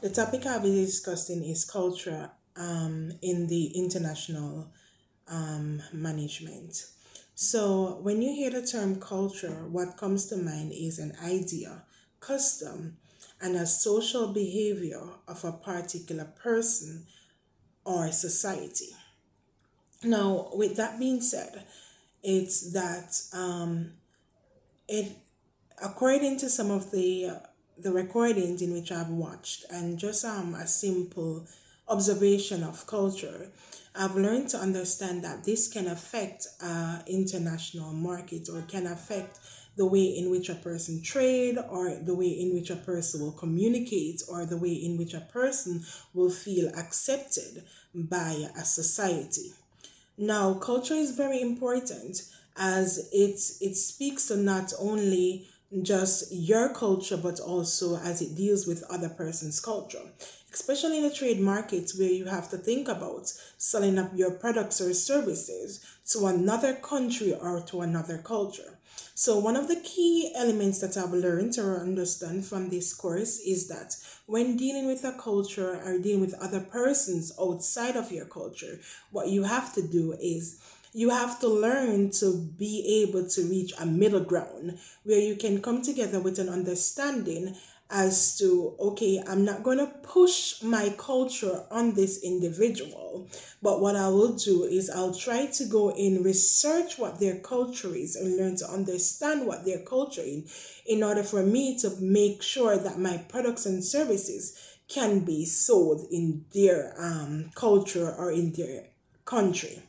The topic I'll be discussing is culture in the international management. So, when you hear the term culture, what comes to mind is an idea, custom, and a social behavior of a particular person or society. Now, with that being said, it's that it according to some of the recordings in which I've watched and just a simple observation of culture, I've learned to understand that this can affect international markets or can affect the way in which a person trade or the way in which a person will communicate or the way in which a person will feel accepted by a society. Now, culture is very important as it speaks to not only just your culture but also as it deals with other person's culture. Especially in the trade markets where you have to think about selling up your products or services to another country or to another culture. So, one of the key elements that I've learned or understand from this course is that when dealing with a culture or dealing with other persons outside of your culture, what you have to do is you have to learn to be able to reach a middle ground where you can come together with an understanding as to, okay, I'm not going to push my culture on this individual, but what I will do is I'll try to go in, research what their culture is, and learn to understand what their culture is in order for me to make sure that my products and services can be sold in their culture or in their country.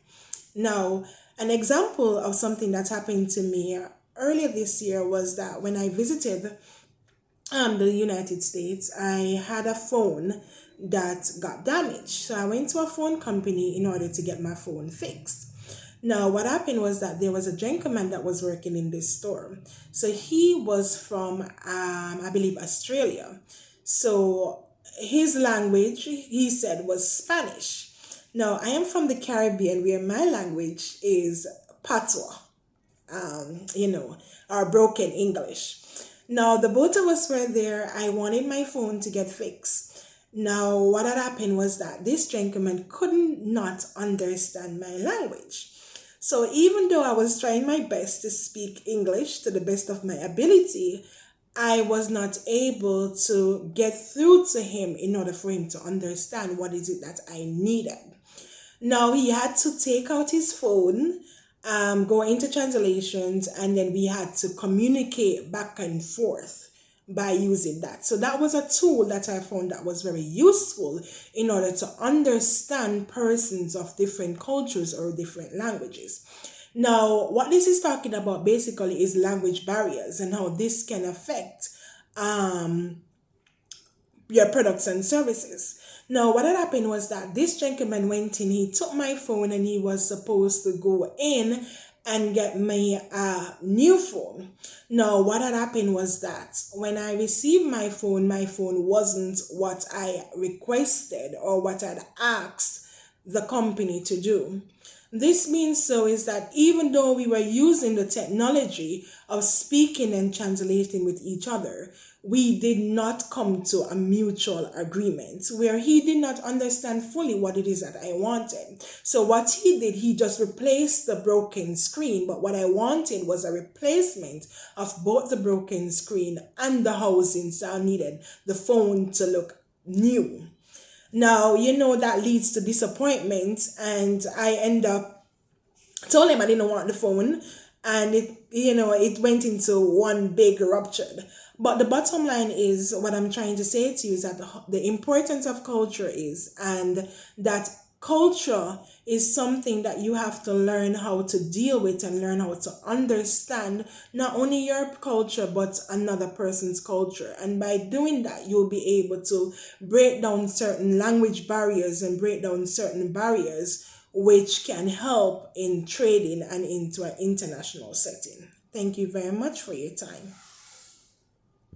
Now, an example of something that happened to me earlier this year was that when I visited the United States, I had a phone that got damaged. So I went to a phone company in order to get my phone fixed. Now, what happened was that there was a gentleman that was working in this store. So he was from, I believe, Australia. So his language, he said, was Spanish. Now, I am from the Caribbean where my language is Patois, or broken English. Now, the both of us were there. I wanted my phone to get fixed. Now, what had happened was that this gentleman couldn't not understand my language. So, even though I was trying my best to speak English to the best of my ability, I was not able to get through to him in order for him to understand what is it that I needed. Now he had to take out his phone, go into translations, and then we had to communicate back and forth by using that. So that was a tool that I found that was very useful in order to understand persons of different cultures or different languages. Now, what this is talking about basically is language barriers and how this can affect your products and services. Now, what had happened was that this gentleman went in, he took my phone and he was supposed to go in and get me a new phone. Now, what had happened was that when I received my phone wasn't what I requested or what I'd asked the company to do. This means so is that even though we were using the technology of speaking and translating with each other, we did not come to a mutual agreement where he did not understand fully what it is that I wanted. So what he did, he just replaced the broken screen. But what I wanted was a replacement of both the broken screen and the housing. So I needed the phone to look new. Now, that leads to disappointment, and I end up told him I didn't want the phone, and it went into one big rupture. But the bottom line is what I'm trying to say to you is that the importance of culture is, and that culture is something that you have to learn how to deal with and learn how to understand not only your culture but another person's culture. And by doing that, you'll be able to break down certain language barriers and break down certain barriers which can help in trading and into an international setting. Thank you very much for your time.